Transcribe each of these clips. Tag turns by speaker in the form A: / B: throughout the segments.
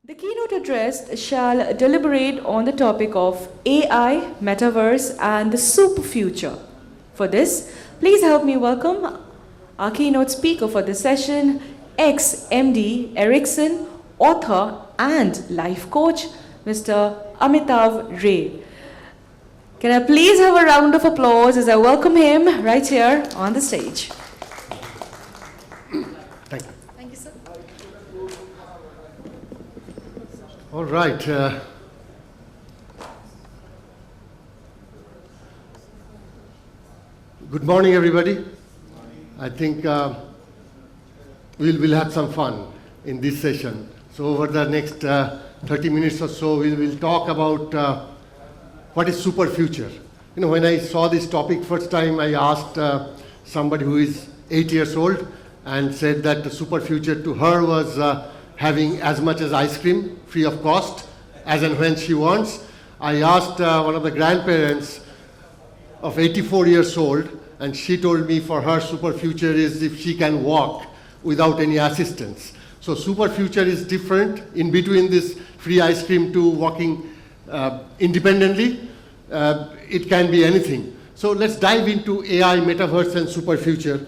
A: The keynote address shall deliberate on the topic of AI, metaverse, and the super future. For this, please help me welcome our keynote speaker for this session, ex-MD Ericsson, author and life coach, Mr. Amitabh Ray. Can I please have a round of applause as I welcome him right here on the stage.
B: Thank you.
A: Thank you, sir.
B: All right. Good morning, everybody. I think we'll have some fun in this session. So over the next 30 minutes or so, we will talk about what is super future. You know, when I saw this topic first time, I asked somebody who is 8 years old and said that the super future to her was having as much as ice cream, free of cost, as and when she wants. I asked one of the grandparents of 84 years old, and she told me for her super future is if she can walk without any assistance. So super future is different in between this free ice cream to walking independently. It can be anything. So let's dive into AI, metaverse, and super future,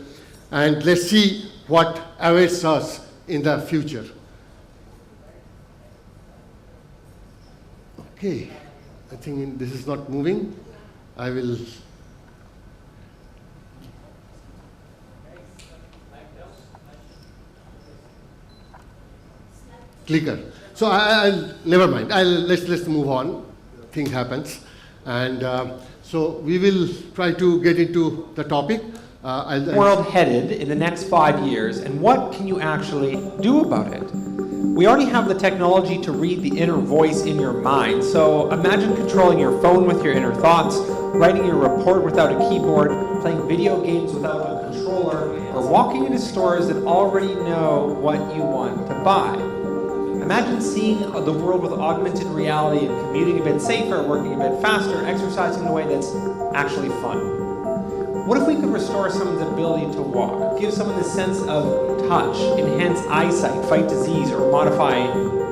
B: and let's see what awaits us in the future. Okay, I think this is not moving. I will. Clicker. So I'll never mind. Let's move on. Thing happens, and so we will try to get into the topic.
C: World headed in the next 5 years, and what can you actually do about it? We already have the technology to read the inner voice in your mind, so imagine controlling your phone with your inner thoughts, writing your report without a keyboard, playing video games without a controller, or walking into stores that already know what you want to buy. Imagine seeing the world with augmented reality and commuting a bit safer, working a bit faster, exercising in a way that's actually fun. What if we could restore someone's ability to walk, give someone the sense of touch, enhance eyesight, fight disease, or modify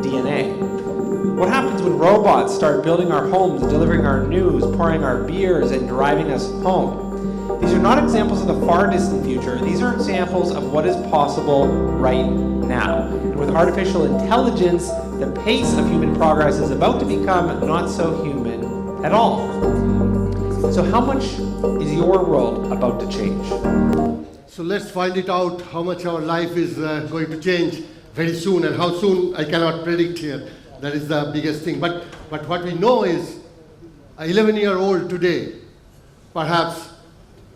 C: DNA? What happens when robots start building our homes, delivering our news, pouring our beers, and driving us home? These are not examples of the far distant future. These are examples of what is possible right now. And with artificial intelligence, the pace of human progress is about to become not so human at all. So how much is your world about to change?
B: So let's find it out how much our life is going to change very soon, and how soon I cannot predict here. That is the biggest thing. But what we know is an 11-year-old today perhaps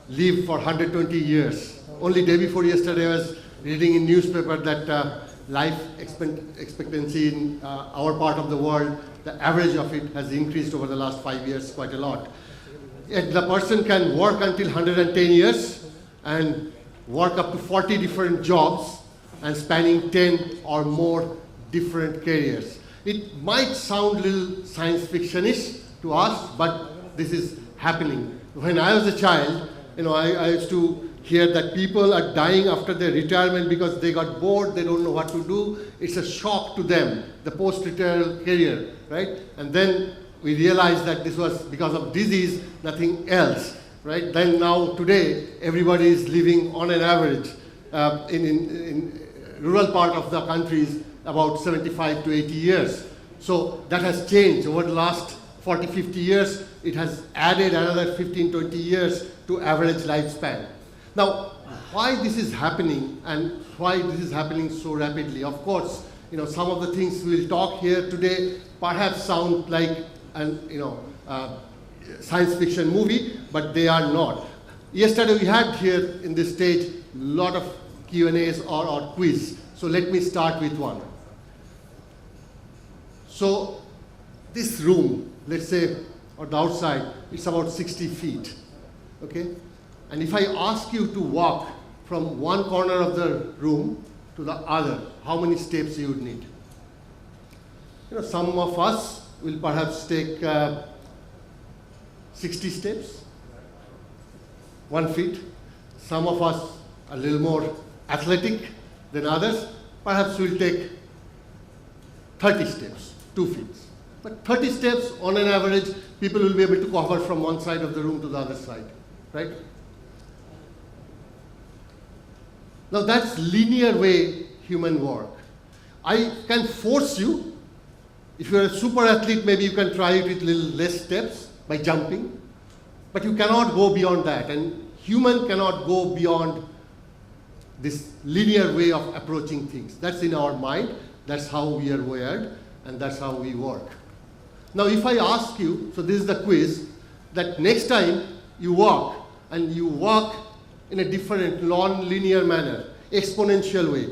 B: live for 120 years. Only day before yesterday I was reading in newspaper that life expectancy in our part of the world, the average of it has increased over the last 5 years quite a lot. Yet the person can work until 110 years and work up to 40 different jobs and spanning 10 or more different careers. It might sound a little science fiction-ish to us, but this is happening. When I was a child, you know, I used to hear that people are dying after their retirement because they got bored, they don't know what to do. It's a shock to them, the post-retirement career, right? And then we realized that this was because of disease, nothing else, right? Then now today, everybody is living on an average in rural part of the countries about 75 to 80 years. So that has changed over the last 40, 50 years. It has added another 15, 20 years to average lifespan. Now, why this is happening and why this is happening so rapidly? Of course, you know, some of the things we'll talk here today perhaps sound like science fiction movie, but they are not. Yesterday we had here in this stage a lot of Q&As or quiz. So let me start with one. So this room, let's say on the outside, it's about 60 feet, okay? And if I ask you to walk from one corner of the room to the other, how many steps you would need? You know, some of us will perhaps take 60 steps, 1 feet. Some of us a little more athletic than others, perhaps will take 30 steps, 2 feet. But 30 steps on an average, people will be able to cover from one side of the room to the other side, right? Now that's linear way human work. I can force you, if you're a super athlete, maybe you can try it with little less steps by jumping, but you cannot go beyond that, and human cannot go beyond this linear way of approaching things. That's in our mind, that's how we are wired, and that's how we work. Now if I ask you, so this is the quiz, that next time you walk, and you walk in a different non-linear manner, exponential way.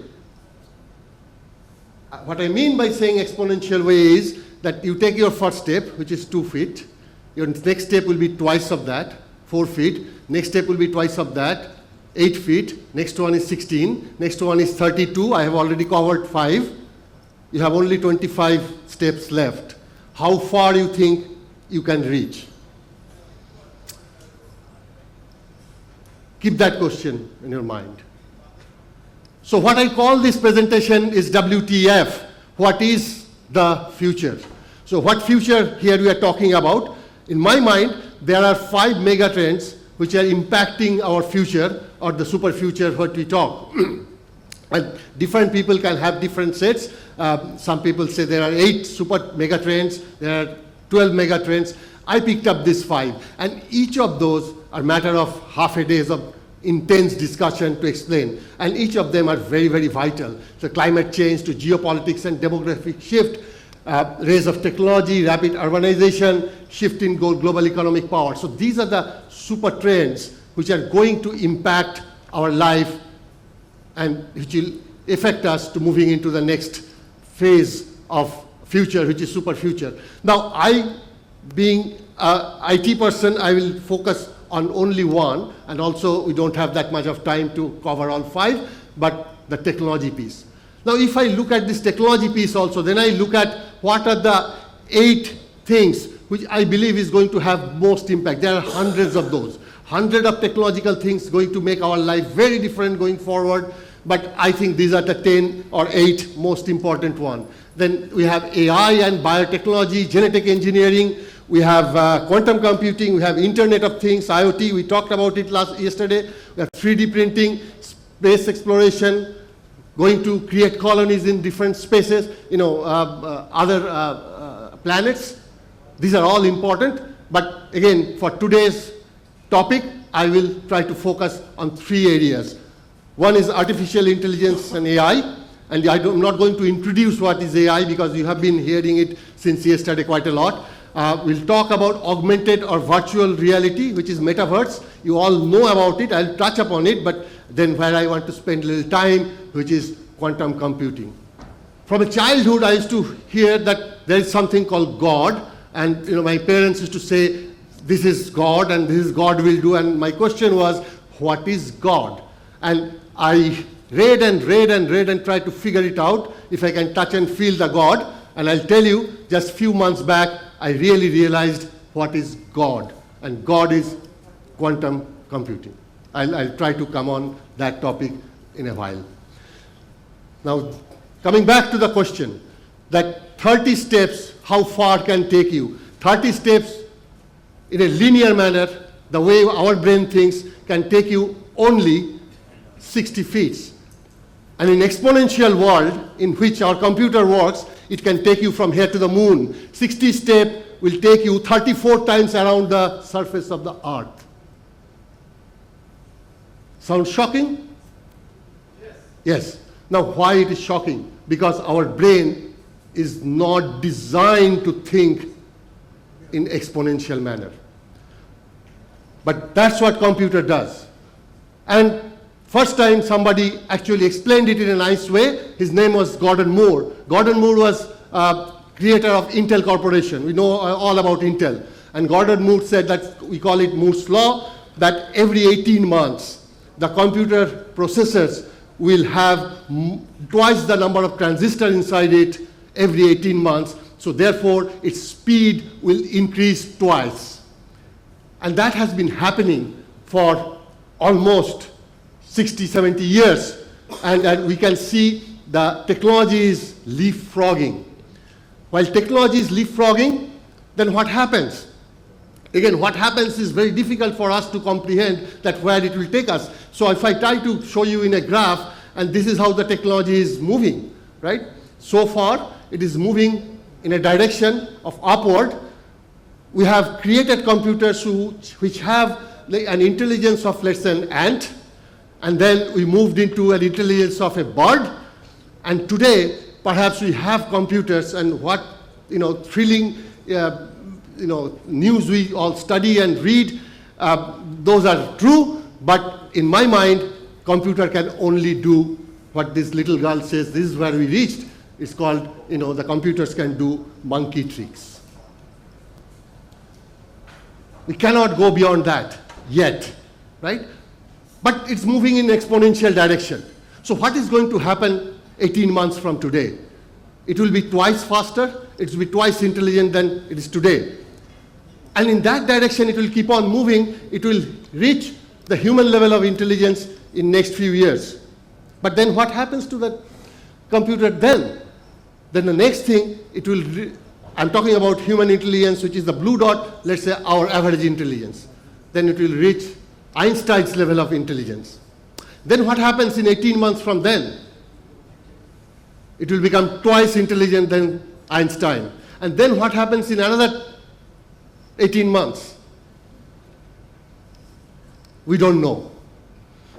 B: What I mean by saying exponential way is that you take your first step, which is 2 feet, your next step will be twice of that, 4 feet, next step will be twice of that, 8 feet, next one is 16, next one is 32, I have already covered 5, you have only 25 steps left. How far you think you can reach? Keep that question in your mind. So what I call this presentation is WTF, what is the future? So what future here we are talking about? In my mind, there are 5 mega trends which are impacting our future, or the super future what we talk. And different people can have different sets. Some people say there are 8 super mega trends, there are 12 mega trends. I picked up these 5, and each of those are matter of half a day of intense discussion to explain, and each of them are very, very vital. So climate change to geopolitics and demographic shift, rise of technology, rapid urbanization, shift in global economic power. So these are the super trends which are going to impact our life and which will affect us to moving into the next phase of future, which is super future. Now, I, being an IT person, I will focus on only one, and also we don't have that much of time to cover all 5, but the technology piece. Now, if I look at this technology piece also, then I look at what are the 8 things which I believe is going to have most impact. There are hundreds of those. 100 of technological things going to make our life very different going forward, but I think these are the 10 or 8 most important ones. Then we have AI and biotechnology, genetic engineering, we have quantum computing, we have Internet of Things, IoT, we talked about it yesterday, we have 3D printing, space exploration, going to create colonies in different spaces, other planets. These are all important, but again, for today's topic, I will try to focus on 3 areas. One is artificial intelligence and AI, and I'm not going to introduce what is AI because you have been hearing it since yesterday quite a lot. We'll talk about augmented or virtual reality, which is metaverse. You all know about it, I'll touch upon it, but then where I want to spend a little time, which is quantum computing. From a childhood, I used to hear that there is something called God, and my parents used to say, this is God and this is God will do, and my question was, what is God? And I read and read and read and tried to figure it out, if I can touch and feel the God, and I'll tell you, just few months back, I really realized what is God, and God is quantum computing. I'll try to come on that topic in a while. Now, coming back to the question, that 30 steps, how far can take you? 30 steps in a linear manner, the way our brain thinks, can take you only 60 feet. And in exponential world in which our computer works, it can take you from here to the moon. 60 steps will take you 34 times around the surface of the earth. Sound shocking? Yes. Yes. Now, why it is shocking? Because our brain is not designed to think in exponential manner. But that's what computer does. And first time somebody actually explained it in a nice way, his name was Gordon Moore. Gordon Moore was creator of Intel Corporation. We know all about Intel. And Gordon Moore said that, we call it Moore's Law, that every 18 months, the computer processors will have twice the number of transistors inside it every 18 months. So therefore, its speed will increase twice. And that has been happening for almost 60, 70 years. And we can see the technology is leapfrogging. while technology is leapfrogging, then what happens? Again, what happens is very difficult for us to comprehend that where it will take us. So if I try to show you in a graph, and this is how the technology is moving, right? So far, it is moving in a direction of upward. We have created computers which have an intelligence of, let's say, an ant, and then we moved into an intelligence of a bird, and today, perhaps we have computers, and what, thrilling, news we all study and read, those are true, but in my mind, computer can only do what this little girl says, this is where we reached. It's called, the computers can do monkey tricks. We cannot go beyond that yet, right? But it's moving in exponential direction. So what is going to happen 18 months from today? It will be twice faster, it will be twice intelligent than it is today. And in that direction, it will keep on moving. It will reach the human level of intelligence in next few years. But then what happens to the computer then? Then the next thing, I'm talking about human intelligence, which is the blue dot, let's say our average intelligence. Then it will reach Einstein's level of intelligence. Then what happens in 18 months from then? It will become twice intelligent than Einstein. And then what happens in another 18 months? We don't know.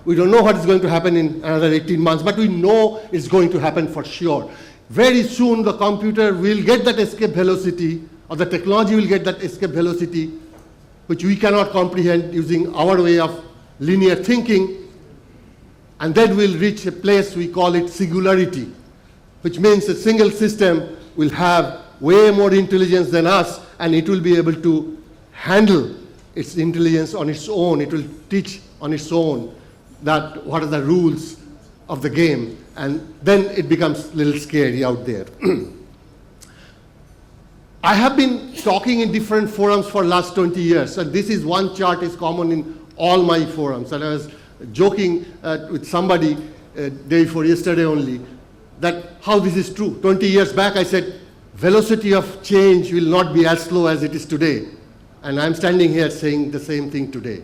B: We don't know what is going to happen in another 18 months, but we know it's going to happen for sure. Very soon the computer will get that escape velocity, or the technology will get that escape velocity, which we cannot comprehend using our way of linear thinking, and then we'll reach a place we call it singularity, which means a single system will have way more intelligence than us, and it will be able to handle its intelligence on its own. It will teach on its own that what are the rules of the game, and then it becomes a little scary out there. I have been talking in different forums for last 20 years, and this is one chart is common in all my forums. And I was joking with somebody day before yesterday only, that how this is true. 20 years back I said, velocity of change will not be as slow as it is today. And I'm standing here saying the same thing today.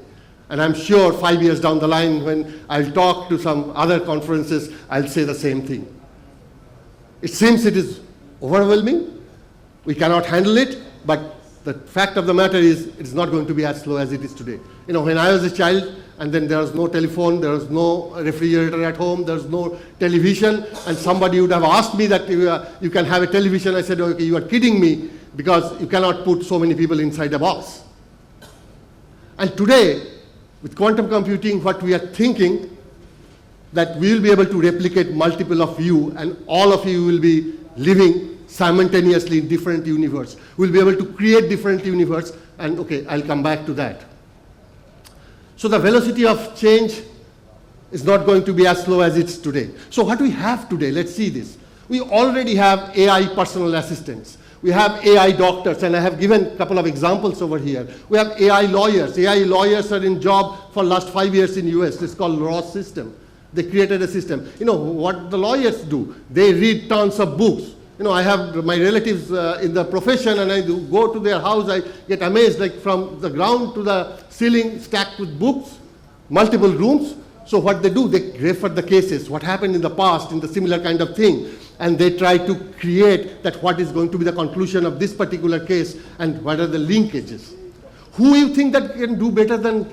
B: And I'm sure 5 years down the line when I'll talk to some other conferences, I'll say the same thing. It seems it is overwhelming. We cannot handle it, but the fact of the matter is it's not going to be as slow as it is today. When I was a child, and then there was no telephone, there was no refrigerator at home, there was no television, and somebody would have asked me that you can have a television. I said, okay, you are kidding me, because you cannot put so many people inside a box. And today, with quantum computing, what we are thinking, that we will be able to replicate multiple of you, and all of you will be living simultaneously in different universes. We'll be able to create different universes, and okay, I'll come back to that. So the velocity of change is not going to be as slow as it's today. So what we have today, let's see this. We already have AI personal assistants. We have AI doctors, and I have given a couple of examples over here. We have AI lawyers. AI lawyers are in job for last 5 years in US. It's called Ross system. They created a system. What the lawyers do? They read tons of books. I have my relatives in the profession, and I go to their house, I get amazed, like from the ground to the ceiling stacked with books, multiple rooms. So what they do, they refer the cases, what happened in the past in the similar kind of thing, and they try to create that what is going to be the conclusion of this particular case and what are the linkages. Who you think that can do better than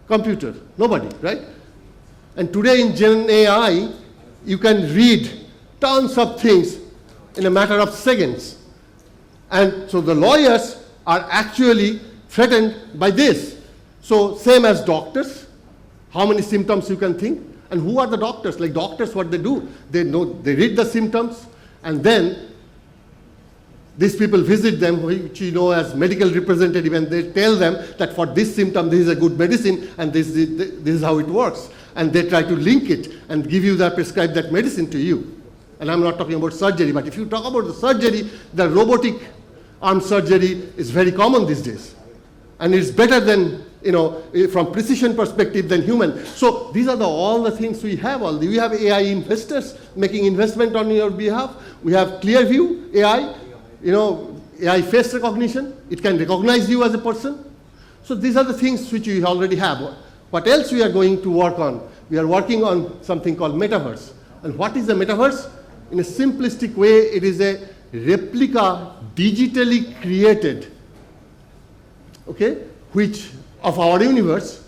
B: computer? Nobody, right? And today in Gen AI, you can read tons of things in a matter of seconds. And so the lawyers are actually threatened by this. So same as doctors, how many symptoms you can think? And who are the doctors? Like doctors, what they do, they read the symptoms, and then these people visit them, which you know as medical representative, and they tell them that for this symptom, this is a good medicine, and this is how it works. And they try to link it and give you prescribe that medicine to you. And I'm not talking about surgery, but if you talk about the surgery, the robotic arm surgery is very common these days. And it's better than, from precision perspective than human. So these are all the things we have. We have AI investors making investment on your behalf. We have Clearview AI, AI face recognition. It can recognize you as a person. So these are the things which we already have. What else we are going to work on? We are working on something called metaverse. And what is the metaverse? In a simplistic way, it is a replica digitally created, which of our universe,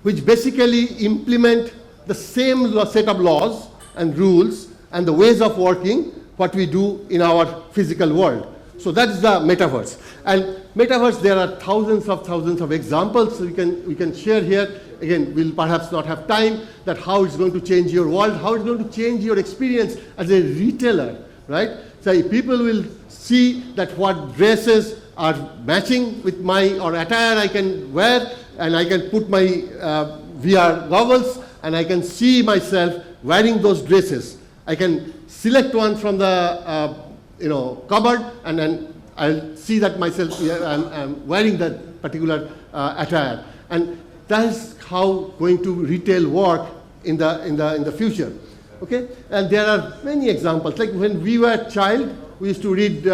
B: which basically implement the same set of laws and rules and the ways of working what we do in our physical world. So that is the metaverse. And metaverse, there are thousands of examples we can share here. Again, we'll perhaps not have time, that how it's going to change your world, how it's going to change your experience as a retailer, right? So people will see that what dresses are matching with my or attire I can wear, and I can put my VR goggles, and I can see myself wearing those dresses. I can select one from the cupboard, and then I'll see that myself, I'm wearing that particular attire. And that is how going to retail work in the future. Okay? And there are many examples. Like when we were a child, we used to read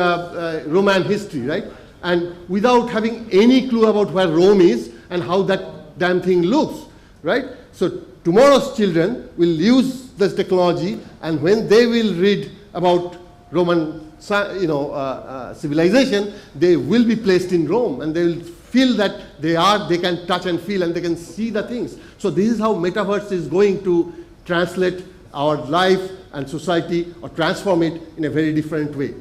B: Roman history, right? And without having any clue about where Rome is and how that damn thing looks, right? So tomorrow's children will use this technology, and when they will read about Roman civilization, they will be placed in Rome, and they will feel that they can touch and feel, and they can see the things. So this is how metaverse is going to translate our life and society, or transform it in a very different way.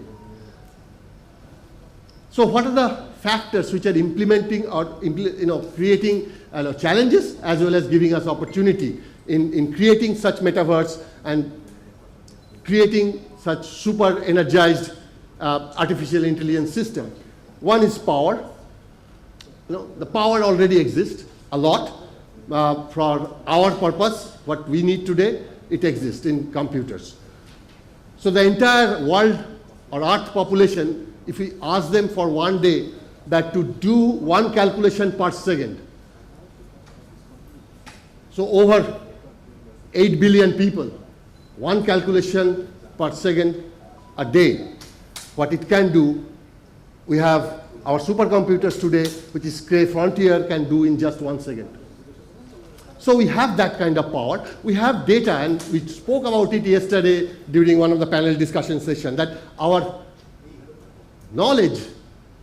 B: So what are the factors which are implementing or creating challenges as well as giving us opportunity in creating such metaverse and creating such super energized artificial intelligence system? One is power. The power already exists a lot for our purpose. What we need today, it exists in computers. So the entire world or Earth population, if we ask them for one day that to do one calculation per second, so over 8 billion people, one calculation per second a day, what it can do, we have our supercomputers today, which is Cray Frontier, can do in just 1 second. So we have that kind of power. We have data, and we spoke about it yesterday during one of the panel discussion sessions, that our knowledge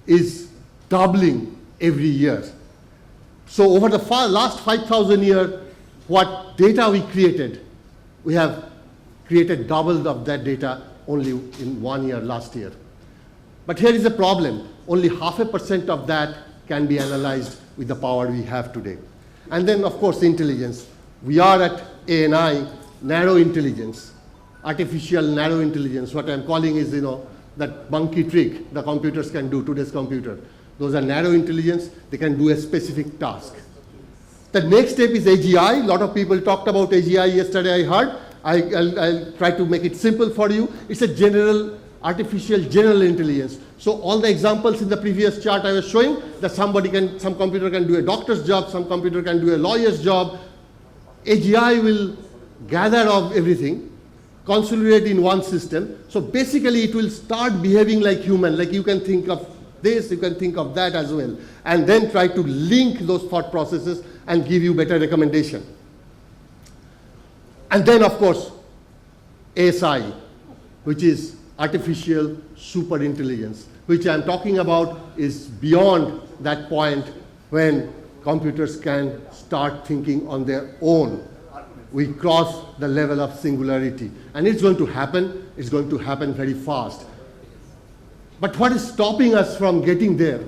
B: is doubling every year. So over the last 5,000 years, what data we created, we have created double of that data only in 1 year, last year. But here is a problem. Only 0.5% of that can be analyzed with the power we have today. And then, of course, intelligence. We are at ANI, narrow intelligence, artificial narrow intelligence. What I'm calling is, that monkey trick the computers can do, today's computer. Those are narrow intelligence. They can do a specific task. The next step is AGI. A lot of people talked about AGI yesterday, I heard. I'll try to make it simple for you. It's a artificial general intelligence. So all the examples in the previous chart I was showing, that some computer can do a doctor's job, some computer can do a lawyer's job. AGI will gather of everything, consolidate in one system. So basically it will start behaving like human, like you can think of this, you can think of that as well, and then try to link those thought processes and give you better recommendation. And then, of course, ASI, which is artificial super intelligence, which I'm talking about is beyond that point when computers can start thinking on their own. We cross the level of singularity. And it's going to happen. It's going to happen very fast. But what is stopping us from getting there?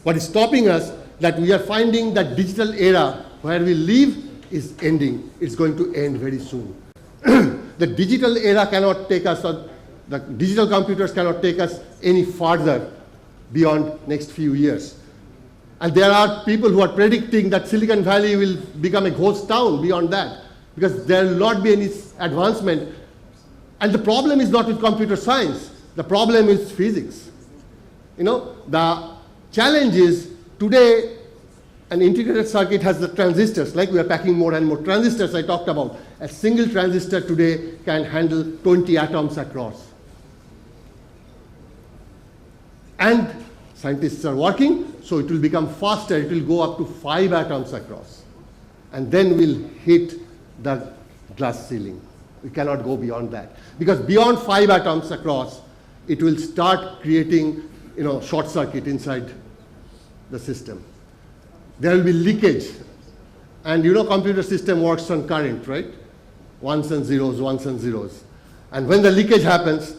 B: What is stopping us, that we are finding that digital era where we live is ending. It's going to end very soon. The digital era cannot take us, or the digital computers cannot take us any further beyond next few years. And there are people who are predicting that Silicon Valley will become a ghost town beyond that, because there will not be any advancement. And the problem is not with computer science. The problem is physics. The challenge is today an integrated circuit has the transistors, like we are packing more and more transistors I talked about. A single transistor today can handle 20 atoms across. And scientists are working, so it will become faster. It will go up to 5 atoms across. And then we'll hit the glass ceiling. We cannot go beyond that. Because beyond 5 atoms across, it will start creating, short circuit inside the system. There will be leakage. And computer system works on current, right? Ones and zeros, ones and zeros. And when the leakage happens,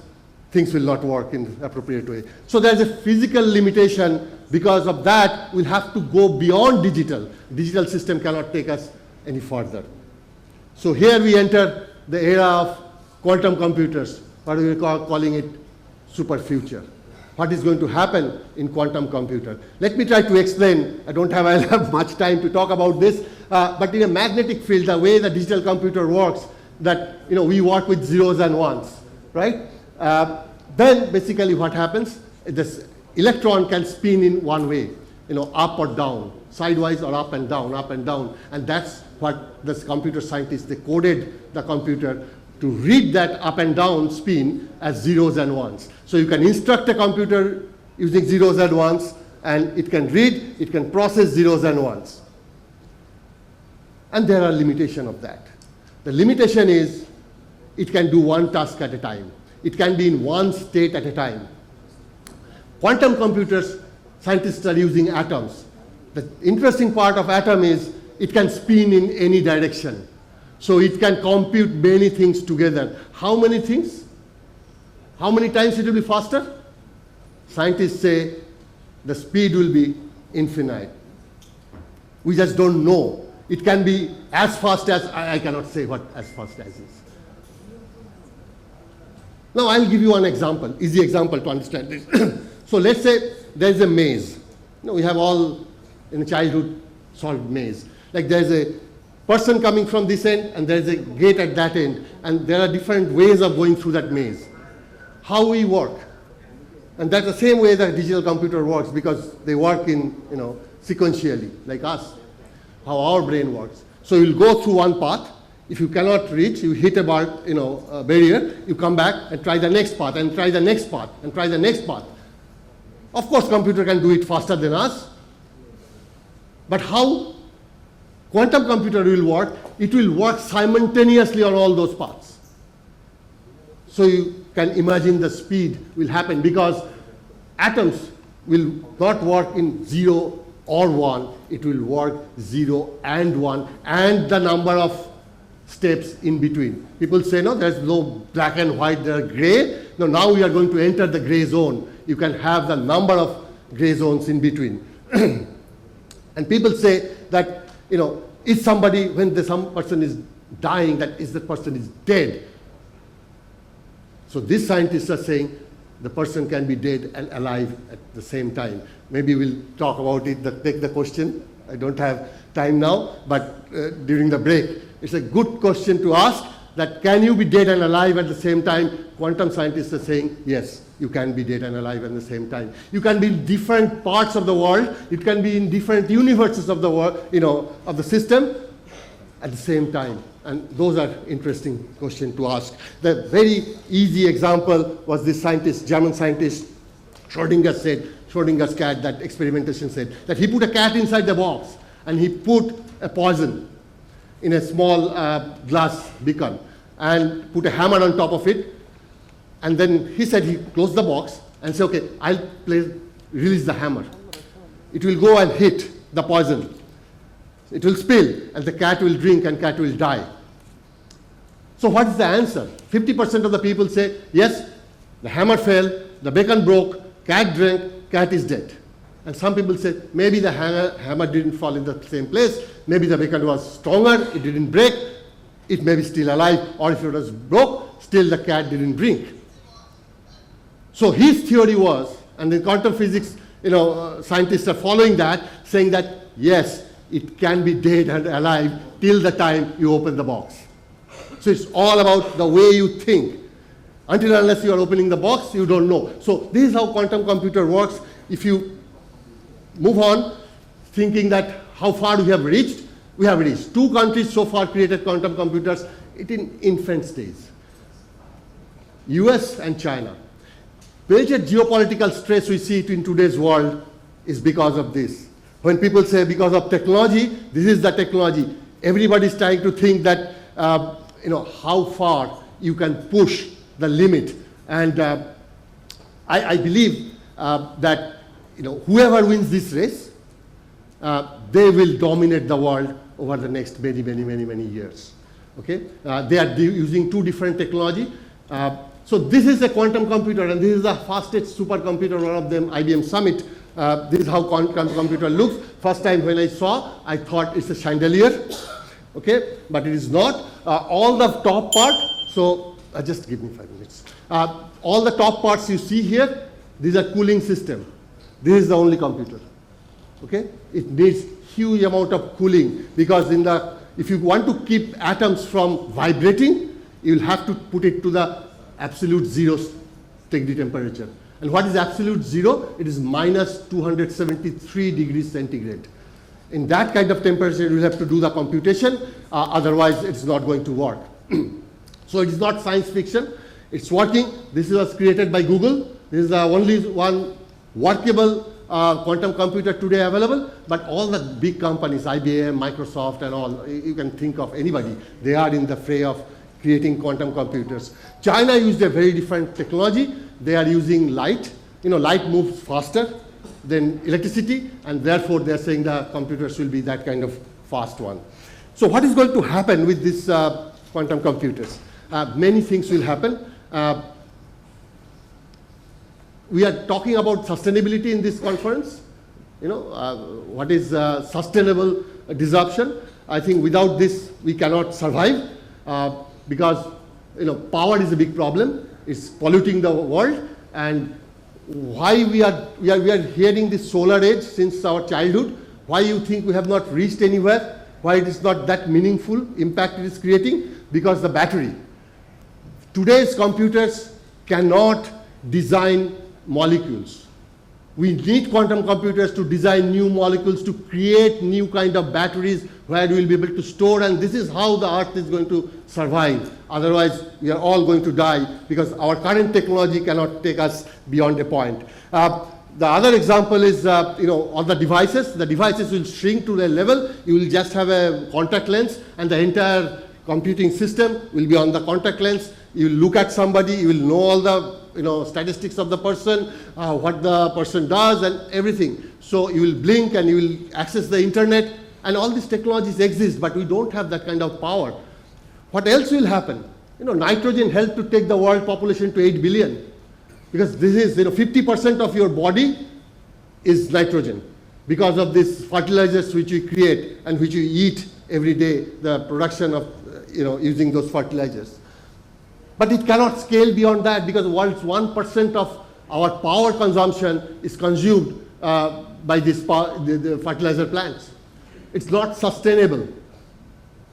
B: things will not work in the appropriate way. So there's a physical limitation. Because of that, we'll have to go beyond digital. Digital system cannot take us any further. So here we enter the era of quantum computers. What are we calling it? Super future. What is going to happen in quantum computer? Let me try to explain. I'll have much time to talk about this. But in a magnetic field, the way the digital computer works, that we work with zeros and ones, right? Then basically what happens? This electron can spin in one way, up or down, sidewise or up and down, and that's what the computer scientists, they coded the computer to read that up and down spin as zeros and ones. So you can instruct a computer using zeros and ones, and it can read, it can process zeros and ones. And there are limitations of that. The limitation is it can do one task at a time. It can be in one state at a time. Quantum computers, scientists are using atoms. The interesting part of atom is it can spin in any direction. So it can compute many things together. How many things? How many times it will be faster? Scientists say the speed will be infinite. We just don't know. It can be as fast as, I cannot say what as fast as is. Now I'll give you an example, easy example to understand this. So let's say there's a maze. We have all in childhood solved maze. Like there's a person coming from this end and there's a gate at that end, and there are different ways of going through that maze. How we work. And that's the same way that digital computer works, because they work in, sequentially, like us, how our brain works. So you'll go through one path. If you cannot reach, you hit a barrier, you come back and try the next path, and try the next path, and try the next path. Of course, computer can do it faster than us. But how quantum computer will work? It will work simultaneously on all those paths. So you can imagine the speed will happen, because atoms will not work in 0 or 1. It will work 0 and 1, and the number of steps in between. People say, no, there's no black and white, there are gray. No, now we are going to enter the gray zone. You can have the number of gray zones in between. And people say that, is somebody, when some person is dying, that is the person is dead. So these scientists are saying the person can be dead and alive at the same time. Maybe we'll talk about it, take the question. I don't have time now, but during the break, it's a good question to ask, that can you be dead and alive at the same time? Quantum scientists are saying, yes, you can be dead and alive at the same time. You can be in different parts of the world. It can be in different universes of the world, of the system at the same time. And those are interesting questions to ask. The very easy example was this scientist, German scientist, Schrodinger's cat, that experimentation said, that he put a cat inside the box and he put a poison in a small glass beaker and put a hammer on top of it. And then he said he closed the box and said, okay, I'll release the hammer. It will go and hit the poison. It will spill, and the cat will drink and cat will die. So what is the answer? 50% of the people say, yes, the hammer fell, the beacon broke, cat drank, cat is dead. And some people say, maybe the hammer didn't fall in the same place, maybe the beacon was stronger, it didn't break, it may be still alive, or if it was broke, still the cat didn't drink. So his theory was, and in quantum physics, scientists are following that, saying that, yes, it can be dead and alive till the time you open the box. So it's all about the way you think. Until unless you are opening the box, you don't know. So this is how quantum computer works. If you move on, thinking that how far we have reached, 2 countries so far created quantum computers, it in infant stage. US and China. major geopolitical stress we see in today's world is because of this. When people say because of technology, this is the technology. Everybody is trying to think that, how far you can push the limit. And I believe that, whoever wins this race, they will dominate the world over the next many years. Okay? They are using two different technology. So this is a quantum computer, and this is the fastest supercomputer, one of them, IBM Summit. This is how quantum computer looks. First time when I saw, I thought it's a chandelier, okay? But it is not. All the top part, so just give me 5 minutes. All the top parts you see here, these are cooling system. This is the only computer, okay? It needs huge amount of cooling because if you want to keep atoms from vibrating, you'll have to put it to the absolute zero degree temperature. And what is absolute zero? It is minus 273 degrees centigrade. In that kind of temperature, you'll have to do the computation, otherwise it's not going to work. So it is not science fiction, it's working. This was created by Google. This is the only one workable quantum computer today available, but all the big companies, IBM, Microsoft and all, you can think of anybody, they are in the fray of creating quantum computers. China used a very different technology. They are using light. Light moves faster than electricity, and therefore they're saying the computers will be that kind of fast one. So what is going to happen with these quantum computers? Many things will happen. We are talking about sustainability in this conference. What is sustainable disruption? I think without this we cannot survive. Because power is a big problem. It's polluting the world, and why we are hearing this solar age since our childhood. Why you think we have not reached anywhere? Why it is not that meaningful impact it is creating? Because the battery. Today's computers cannot design molecules. We need quantum computers to design new molecules, to create new kind of batteries where we will be able to store, and this is how the Earth is going to survive. Otherwise, we are all going to die because our current technology cannot take us beyond a point. The other example is, all the devices. The devices will shrink to a level. You will just have a contact lens, and the entire computing system will be on the contact lens. You will look at somebody, you will know all the statistics of the person, what the person does and everything. So you will blink and you will access the internet, and all these technologies exist, but we don't have that kind of power. What else will happen? Nitrogen helped to take the world population to 8 billion. Because this is, 50% of your body is nitrogen. Because of these fertilizers which we create and which we eat every day, the production of, using those fertilizers. But it cannot scale beyond that because the world's 1% of our power consumption is consumed by the fertilizer plants. It's not sustainable.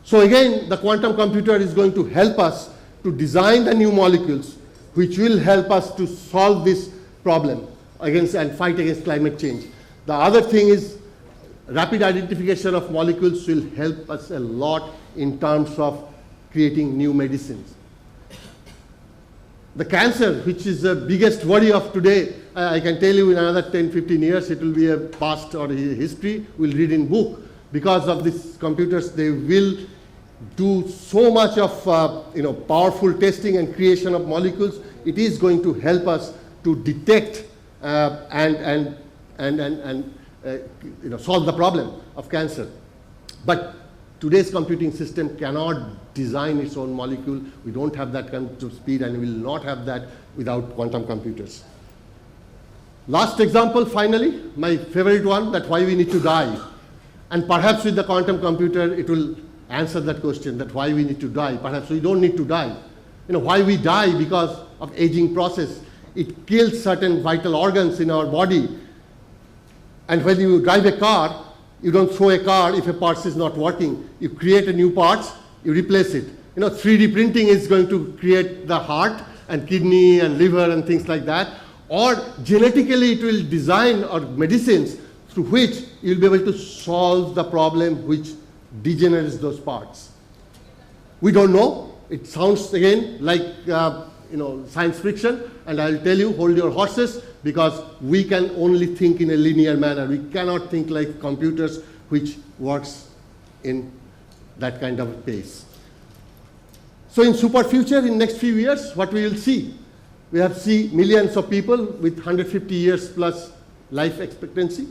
B: So again, the quantum computer is going to help us to design the new molecules which will help us to solve this problem and fight against climate change. The other thing is rapid identification of molecules will help us a lot in terms of creating new medicines. The cancer, which is the biggest worry of today, I can tell you in another 10, 15 years, it will be a past or a history we'll read in book. Because of these computers, they will do so much of powerful testing and creation of molecules. It is going to help us to detect and solve the problem of cancer. But today's computing system cannot design its own molecule. We don't have that kind of speed, and we will not have that without quantum computers. Last example, finally, my favorite one, that why we need to die. And perhaps with the quantum computer, it will answer that question, that why we need to die. Perhaps we don't need to die. Why we die? Because of aging process. It kills certain vital organs in our body. And when you drive a car, you don't throw a car if a part is not working. You create a new parts, you replace it. 3D printing is going to create the heart and kidney and liver and things like that. Or genetically it will design or medicines through which you'll be able to solve the problem which degenerates those parts. We don't know. It sounds again like science fiction, and I'll tell you, hold your horses, because we can only think in a linear manner. We cannot think like computers, which works in that kind of pace. So in super future, in next few years, what we will see? We have see millions of people with 150 years plus life expectancy.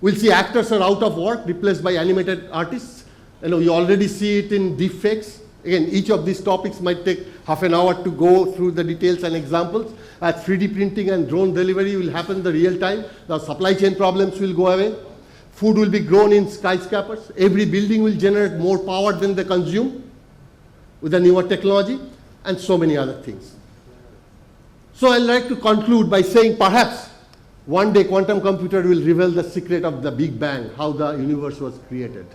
B: We'll see actors are out of work, replaced by animated artists. You already see it in deepfakes. Again, each of these topics might take half an hour to go through the details and examples. 3D printing and drone delivery will happen in the real time. The supply chain problems will go away. Food will be grown in skyscrapers. Every building will generate more power than they consume with the newer technology, and so many other things. So I'd like to conclude by saying perhaps one day quantum computer will reveal the secret of the Big Bang, how the universe was created.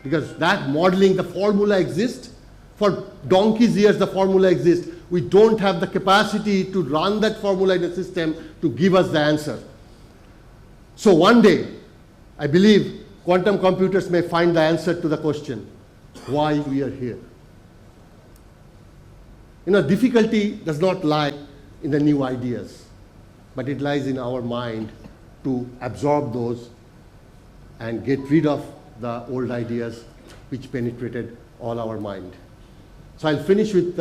B: Because that modeling, the formula exists. For donkey's years, the formula exists. We don't have the capacity to run that formula in a system to give us the answer. So one day, I believe quantum computers may find the answer to the question, why we are here. Difficulty does not lie in the new ideas, but it lies in our mind to absorb those and get rid of the old ideas which penetrated all our mind. So I'll finish with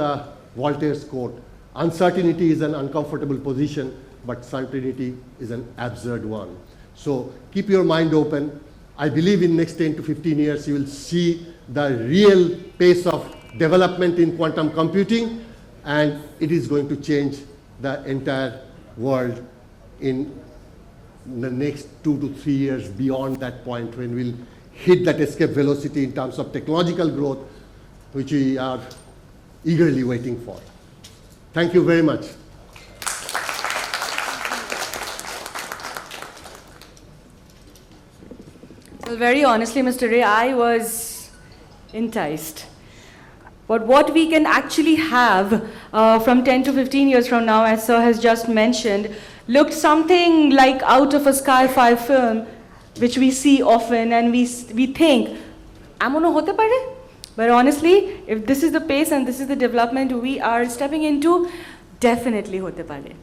B: Voltaire's quote, "Uncertainty is an uncomfortable position, but certainty is an absurd one." So keep your mind open. I believe in next 10 to 15 years, you will see the real pace of development in quantum computing, and it is going to change the entire world in the next 2 to 3 years beyond that point when we'll hit that escape velocity in terms of technological growth, which we are eagerly waiting for. Thank you very much.
A: Well, very honestly, Mr. Ray, I was enticed. But what we can actually have from 10 to 15 years from now, as Sir has just mentioned, looked something like out of a sci-fi film, which we see often, and we think, "Amono hote pare?" But honestly, if this is the pace and this is the development we are stepping into, definitely hote pare.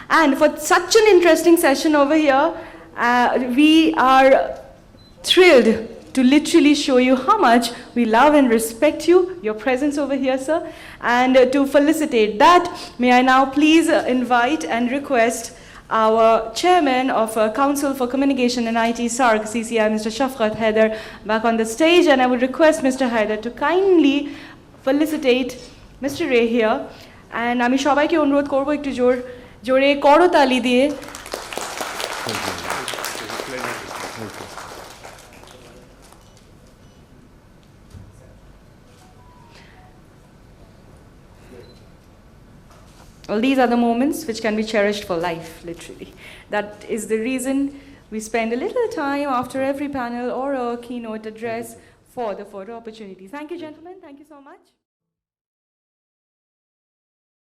A: And for such an interesting session over here, we are thrilled to literally show you how much we love and respect you, your presence over here, sir. And to felicitate that, may I now please invite and request our chairman of Council for Communication and IT, SARC, CCI, Mr. Shafqat Haider, back on the stage. And I would request Mr. Haider to kindly felicitate Mr. Ray here. And আমি সবাইকে অনুরোধ করব একটু জোরে করতালি দিয়ে। Well, these are the moments which can be cherished for life, literally. That is the reason we spend a little time after every panel or a keynote address for the photo opportunity. Thank you, gentlemen. Thank you so much.